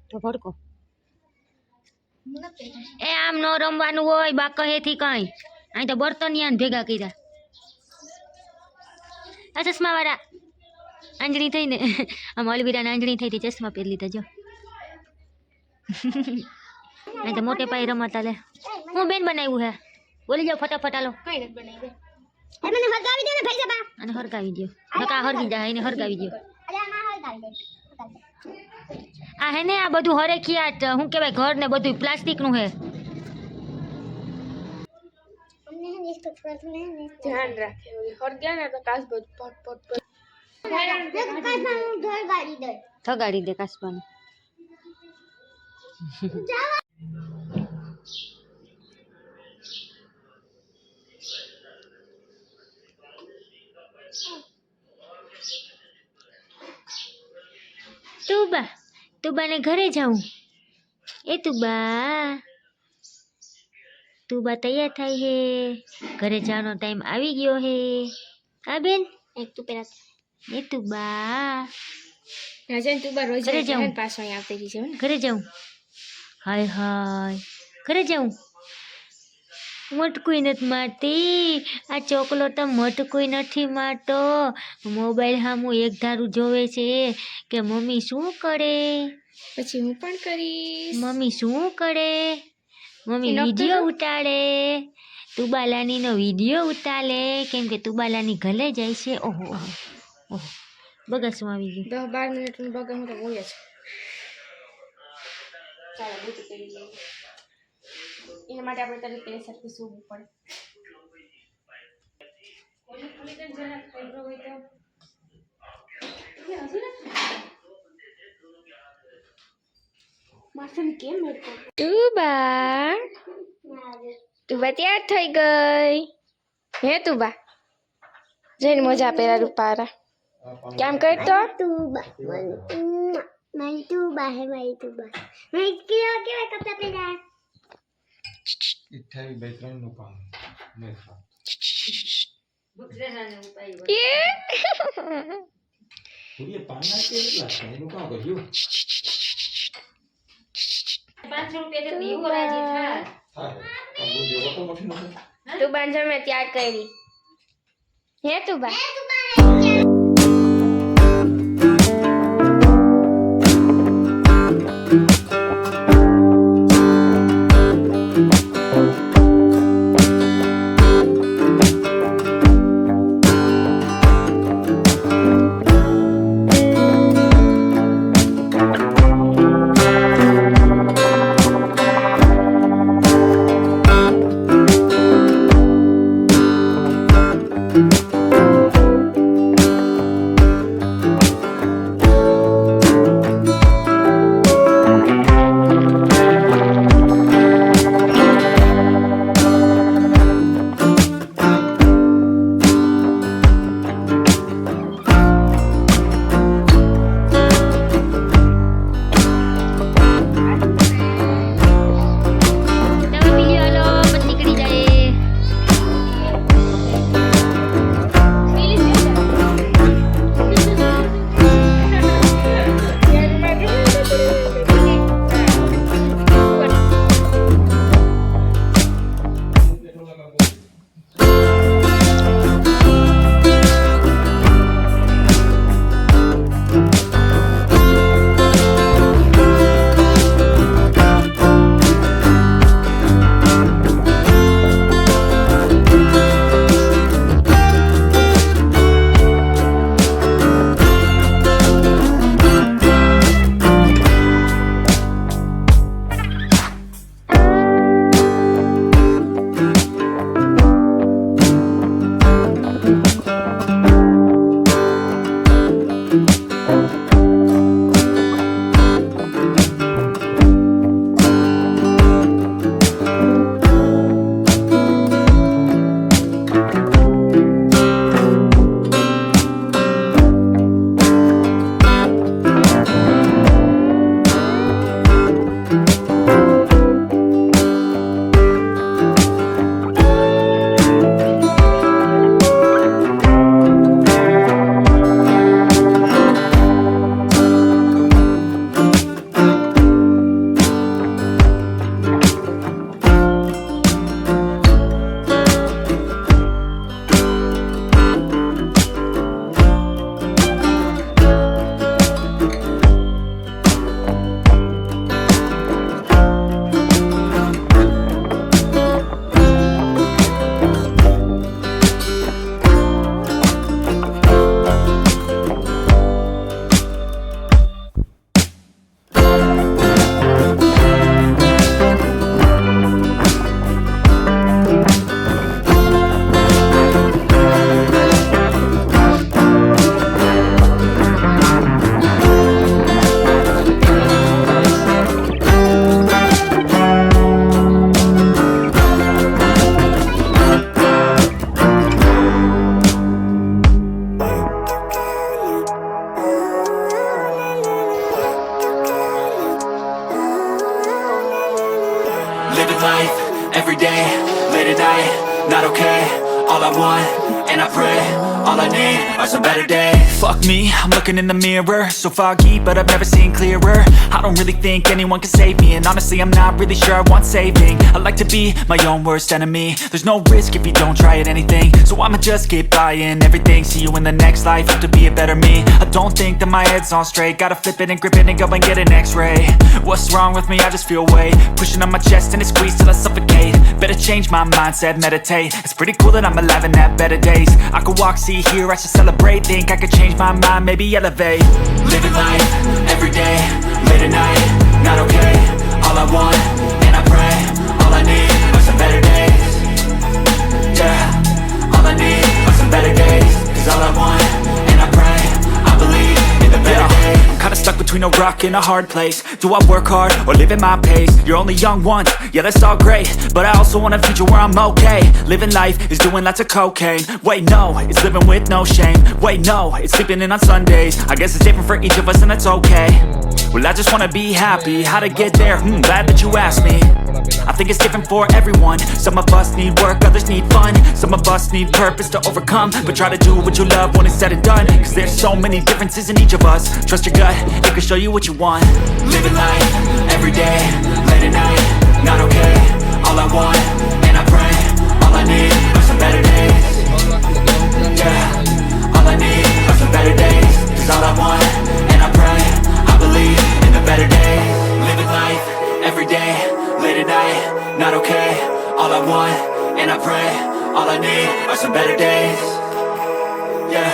તો ભડકો એ આમ નો રમવાનું હોય બા કહેથી કઈ અહીં તો બર્તનિયાન ભેગા કર્યા આ ચશ્મા વાળા આંજણી થઈ ને આમ અલવીરા આંજણી થઈ હતી ચશ્મા પહેરી લીધા જો અહીં તો મોટે પાયે રમતા લે હું બેન બનાવ્યું હે બોલી જાઓ ફટાફટ હાલો કઈ નથી બનાવી મને હરગાવી દે ને ભાઈ સાબા અને હરગાવી દો નકા હરગી જાય એને હરગાવી દો આ હે ને આ બધું હરેખિયાટ હું કહેવાય ઘર ને બધું પ્લાસ્ટિક નું હે ધ્યાન રાખે હરગ્યા ને તો કાસ બધું પટ પટ થગાડી દે કાસબાને તુબાને ઘરે જાઉં એ તુબા તૈયાર થાય હે ઘરે જવાનો ટાઈમ આવી ગયો હે હા બેન એક તું પેલા એ તુબા રાજન તુબા રોજ ઘરે જાઉં પાછો અહીં આવતી રહી છે ને ઘરે જાઉં હાય હાય ઘરે જાઉં મટકુઈ નથી મારતી આ ચોકલો તો મટકુઈ નથી મારતો મોબાઈલ હામું એક ધારું જોવે છે કે મમ્મી શું કરે પછી હું પણ કરીશ મમ્મી શું કરે મમ્મી વિડીયો ઉતારે તુબાલાની નો વિડીયો ઉતારે કેમ કે તુબાલાની ઘરે જાય છે ઓહો ઓહો બગાસું આવી ગયું 10-12 મિનિટનું બગાડું તો હોય જ ચાલો બુટી કરી લઈએ એના માટે આપણે તરત પેલી સરખું સૂવું પડે તુબા તૈયાર થઈ ગઈ હે તુબા જઈને મોજા પહેરા રૂપારા કેમ કરતો મારી તુબા હે મારી તુબા મેં કેવા કપડા પહેર્યા 28/3 નું કામ નહીં ખા પૂરી પાના કે એટલા એનું કામ કર્યું 500 રૂપિયા તો એવું રાજી થા થાય આ બુદ્ધિ ઓટો મોટી નથી તુબા જમે ત્યાર કરી હે Tuba life, every day, late at night, not okay. All I want, and I pray, all I need are some better days. Fuck me, I'm looking in the mirror, so foggy, but I've never seen clearer. I don't really think anyone can save me, and honestly I'm not really sure I want saving. I like to be my own worst enemy. There's no risk if you don't try at anything, so I'ma just keep buying everything. See you in the next life, have to be a better me. I don't think that my head's on straight, gotta flip it and grip it and go and get an x-ray. What's wrong with me? I just feel weight pushing on my chest and it squeezes till I suffocate. Better change my mindset, meditate. It's pretty cool that I'm alive and have better days. I could walk, see, hear, I should celebrate. Think I could change my mind, maybe elevate. Living life, every day, late at night, not okay. All I want, and I pray, all I need are some better days. Yeah, all I need are some better days. Cause all I want, and I pray, I believe in the better days. I'm kinda stuck between a rock and a hard place. Do I work hard or live at my pace? You're only young once, yeah that's all great, but I also want a future where I'm okay. Living life is doing lots of cocaine. Wait no, it's living with no shame. Wait no, it's sleeping in on Sundays. I guess it's different for each of us and that's okay. Well I just wanna be happy, how to get there? Glad that you asked me. I think it's different for everyone. Some of us need work, others need fun. Some of us need purpose to overcome. But try to do what you love when it's said and done. Cause there's so many differences in each of us. Trust your gut, it can show you what you want. Living life, every day, late at night, not okay. All I want, and I pray, all I need are some better days. Yeah, all I need are some better days. Cause all I want, and I pray, I believe in the better days. Living life, every day, late at night, not okay. All I want, and I pray, all I need are some better days. Yeah,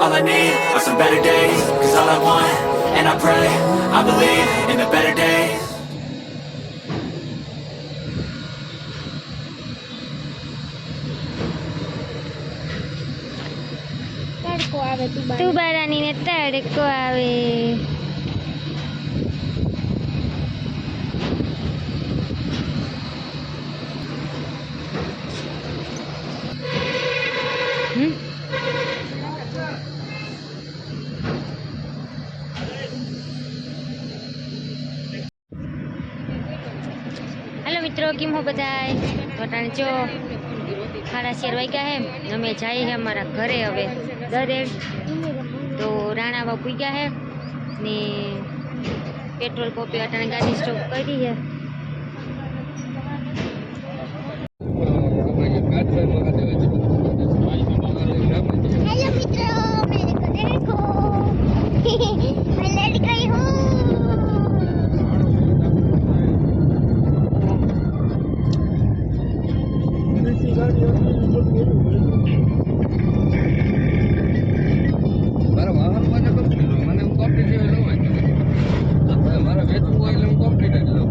all I need are some better days. Cause all I want, and I pray, I believe in the better days. તડકો આવે તું બા તુબારાની ને તડકો આવે. Hello मित्रों केम हो बधाय तो टाणे जो 11:30 वाग्या है अमे जाए है अमारा घरे हवे दरेड़ तो राणा बाबू गया है ने पेट्रोल पंपे अटाणे गाड़ी स्टॉप करी है. हेलो मित्रों मेरे को देखो मैं लेट गई हूँ. મારા વાહન મને કમ્પ્લીટ હોય મને હું કમ્પ્લીટ લેવલ હોય મારા વેચવું હોય એટલે હું કમ્પ્લીટ જ લઉં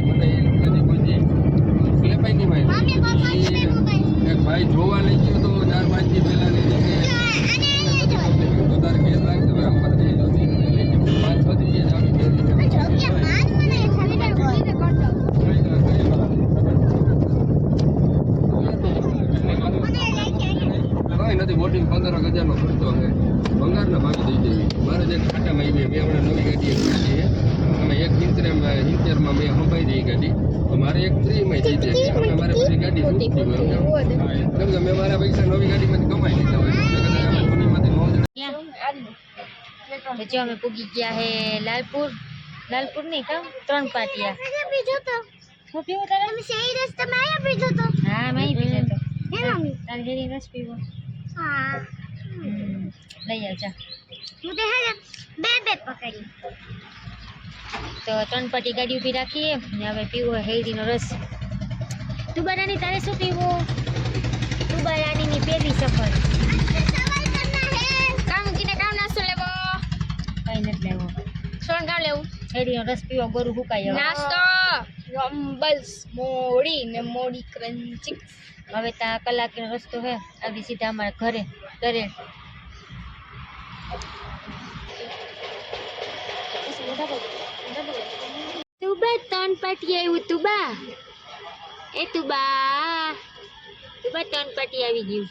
મને એ નથી કોઈ લેપાઈ નહીં ભાઈ એક ભાઈ જોવા લઈ ગયો તો 4-5 દી પહેલા ને તો તારે કેસ લાગતો હોય અમારે જઈ જતી 5-6 દી જ આવી ગઈ નથી બોટિંગ 15,000 નો ખર્ચો છે ભંગારના ભાગે દઈ દેવી મારે જે ખાટામાં આવી મેં હમણાં નવી ગાડી લીધી છે અમે એક ઇન્ચરમાં મેં હંભાઈ દઈ ગાડી તો મારે એક ફ્રીમાં થઈ જાય હવે મારે પછી ગાડી છૂટતી હોય કેમ કે મેં મારા પૈસા નવી ગાડીમાંથી કમાઈ લીધા હોય જૂનીમાંથી तो जो हमें पुगी गया है लालपुर नहीं का 3 पाटिया पीछो तो હું પીવો તારે તમે સહી રસ્તામાં આયા પીછો તો હા મેં પીધો તો હે મમ્મી તારે જેરી રસ પીવો હા લઈ આવજા. હું તો હે બે પકડી તો 3 પાટી ગાડી ઊભી રાખીએ ને હવે પીવો હેરીનો રસ. તુબારાની તારે શું પીવો? તુબારાની પહેલી સફર સવાલ કરના હે કામ મૂકીને કામ નાસ્તો લેવો કઈ નથી લેવો. સોન કામ લેવું હેરીનો રસ પીવો ગોરું હુકાય હવે. નાસ્તો રમ્બલ્સ મોડી ને મોડી ક્રન્ચી હવે ત્યાં કલાકનો રસ્તો હે આવી સીધા અમારા ઘરે દરેડ. તુબા 3 પાટી આવ્યું તુબા એ તુબા 3 પાટી આવી ગયું.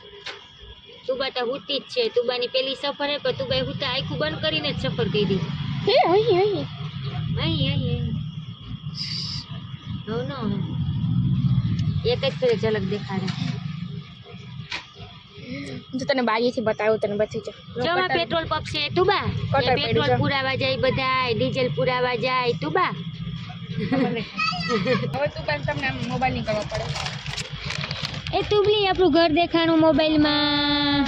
તુબા તો હુતી જ છે. તુબાની પેલી સફર હે પણ તુબાએ હુતા આખું બંધ કરીને જ સફર કરી. હે અહીં અહીં અહીં હવે નો એક જ ફેરે ઝલક દેખાડે. જો તને બારીએથી બતાવું તને બધી જો આ પેટ્રોલ પંપ છે તુબા. કટર એ પેટ્રોલ પડી પુરાવા જાય બધાય, ડીઝલ પુરાવા જાય તુબા. હવે તું પણ તમને મોબાઈલ નહીં કરવો પડે. એ તુબલી આપણું ઘર દેખાણું મોબાઈલમાં.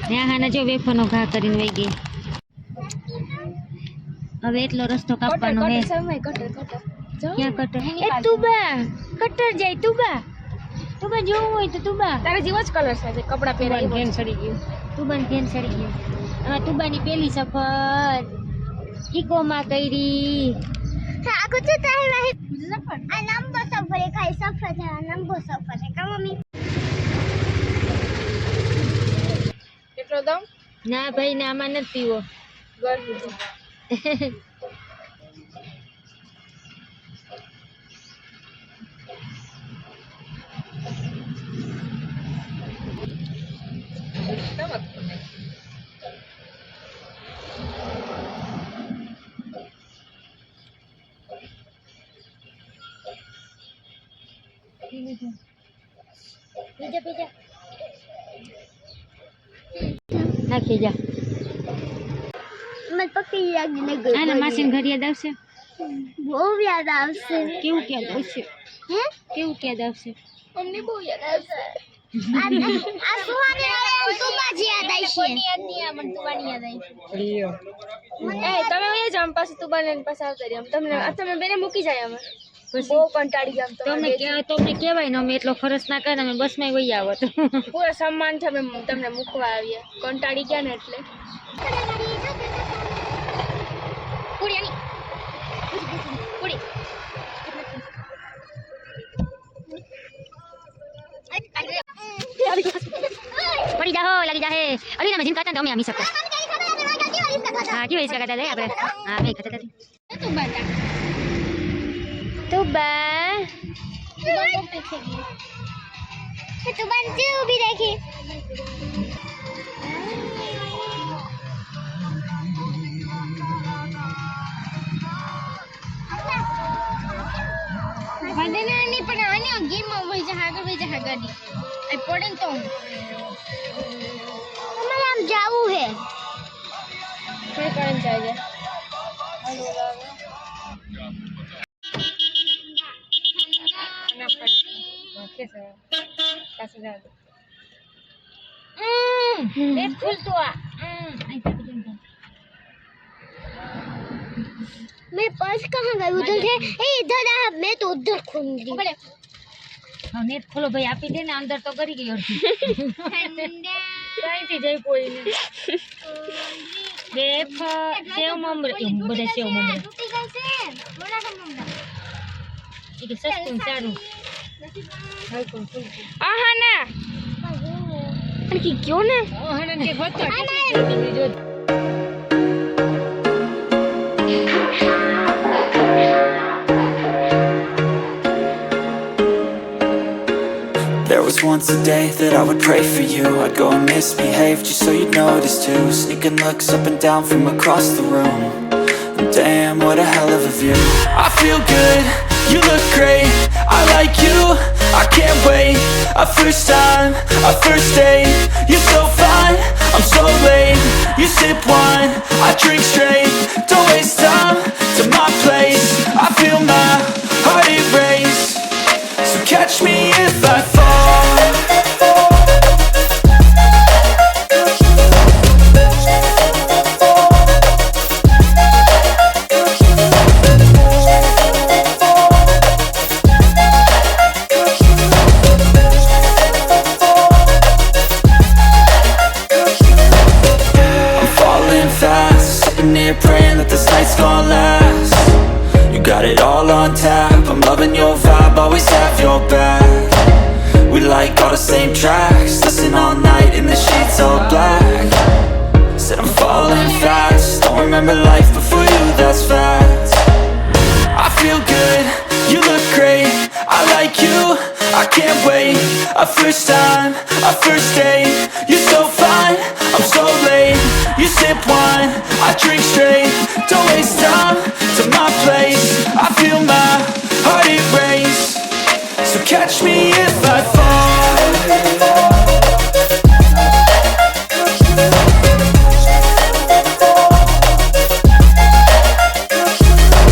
નેહાને જો વેફરનો ઘા કરીને વહી ગઈ. હવે એટલો રસ્તો કાપવાનો હે. ક્યાં કટર? એ તુબા કટર જાય તુબા. તુબા જોવું હોય તો તુબા. તારે જેવો જ કલર છે કપડા પહેરાય ઘેન ચડી ગયું. તુબાને ઘેન ચડી ગયું. હવે તુબાની પેલી સફર ઇકોમાં કરી. હા આ કુછ તાહે વાહે સફર આ લંબો સફર है खाई सफर है लंबो सफर है का मम्मी કેટલો દમ ના ભાઈ ના આમાં નથી પીવો. ગરમી છે. पीछे નાખી જા. मैं पक्की याद नहीं गई આને માસીને ઘર યાદ આવશે. वो याद આવશે કેવું યાદ આવશે? હે કેવું યાદ આવશે? અમને બહુ યાદ આવશે. આ સુહાની વાળા તું બાજી યાદ આવશે યાદ નહીં આ મને તુવાની યાદ આવી. એ તમે એ જ આમ પાસે તુબાને પાસે આવતા રહ્યા. તમે બેને મૂકી જાય અમે. બહુ કંટાળી ગયા તમને કહેવાય ને અમે એટલો ખર્ચ ના કરે અમે બસમાં વહી આવત. પૂરા સન્માન છે અમે તમને મૂકવા આવીએ. કંટાળી ગયા ને એટલે પડી જાઓ લાગી જાહે. અલી ના જીન કાતા અમે આમી શકતા. હા કેવી રીતે કાતા આપણે. હા મે કાતા હતી. તુબા तू बनती भी देखी વધેને નહીં પણ આની ગેમ વહી જા આગળ વહી જા ગાડી આ પડે ને તો हमें हम जाऊ है થોડી કરન જાય मैं पर्स कहाँ गई उधर थे ए इधर आ मैं तो उधर खोल दी હા નેટ ખોલો ભાઈ આપી દે ને અંદર તો કરી ગઈ અડધી. કઈથી જઈ કોઈ ને બેફ સેવ મમરા બધા સેવ મમરા टूटी गई से बोला था मम्मा એ કે સસ્તું સારું. આહા ના અને કયો ને હણન કે ગોતો જો. There was once a day that I would pray for you. I'd go and misbehave just so you'd notice too. Sneaking looks up and down from across the room. And damn, what a hell of a view. I feel good, you look great. I like you, I can't wait. A first time, a first date. You're so fine, I'm so late. You sip wine, I drink straight. Don't waste time to my place. I feel my heart erase. So catch me if I fall. I'm falling fast, sitting here praying that this night's gonna last. You got it all on tap, I'm loving your vibe, always have your back. We like all the same tracks, listen all night in the sheets all black. Said I'm falling fast, don't remember life before you, that's fact. I feel good, you look great, I like you, I can't wait. A first time, a first date. You're so fine, I'm so late. You sip wine, I drink straight. Don't waste time to my place. catch me if I fall.